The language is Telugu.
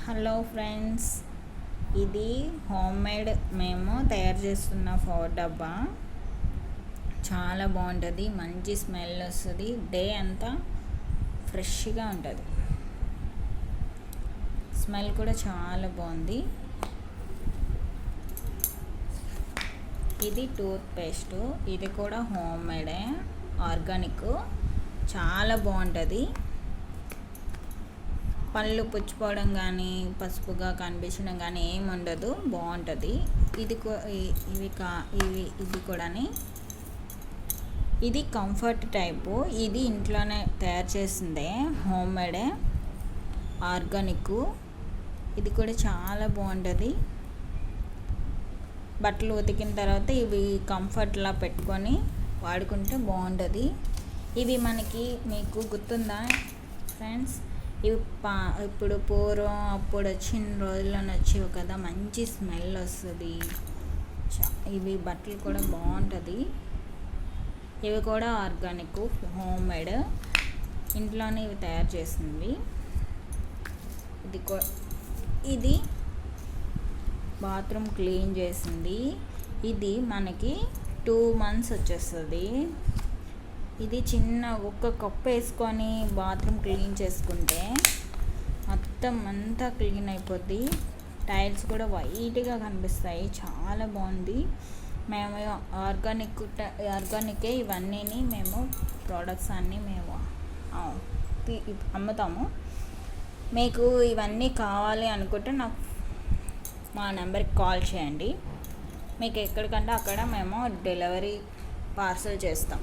హలో ఫ్రెండ్స్, ఇది హోమ్ మేడ్ మేము తయారు చేస్తున్న ఫ్లవర్ డబ్బా. చాలా బాగుంటుంది, మంచి స్మెల్ వస్తుంది, డే అంతా ఫ్రెష్గా ఉంటుంది. స్మెల్ కూడా చాలా బాగుంది. ఇది టూత్ పేస్ట్, ఇది కూడా హోమ్ మేడే, ఆర్గానిక్, చాలా బాగుంటుంది. పళ్ళు పుచ్చిపోవడం కానీ పసుపుగా కనిపించడం కానీ ఏమి ఉండదు, బాగుంటుంది. ఇది కూడా ఇది కంఫర్ట్ టైపు. ఇది ఇంట్లోనే తయారు చేసిందే, హోమ్ మేడే, ఆర్గానిక్. ఇది కూడా చాలా బాగుంటుంది. బట్టలు ఉతికిన తర్వాత ఇవి కంఫర్ట్లా పెట్టుకొని వాడుకుంటే బాగుంటుంది. ఇవి మీకు గుర్తుందా ఫ్రెండ్స్, ఇప్పుడు పూర్వం అప్పుడు వచ్చిన రోజుల్లో వచ్చేవి కదా, మంచి స్మెల్ వస్తుంది. ఇవి బట్టలు కూడా బాగుంటుంది. ఇవి కూడా ఆర్గానిక్, హోమ్ మేడ్, ఇంట్లోనే ఇవి తయారు చేసింది. ఇది బాత్రూమ్ క్లీన్ చేసింది. ఇది మనకి 2 months వచ్చేస్తుంది. ఇది చిన్న ఒక్క కప్ వేసుకొని బాత్రూమ్ క్లీన్ చేసుకుంటే మొత్తం అంతా క్లీన్ అయిపోద్ది. టైల్స్ కూడా వైట్గా కనిపిస్తాయి. చాలా బాగుంది. మేము ఆర్గానికే ఇవన్నీ మేము ప్రోడక్ట్స్ అన్నీ మేము అమ్ముతాము. మీకు ఇవన్నీ కావాలి అనుకుంటే నాకు మా నెంబర్కి కాల్ చేయండి. మీకు ఎక్కడికంటే అక్కడ మేము డెలివరీ పార్సల్ చేస్తాం.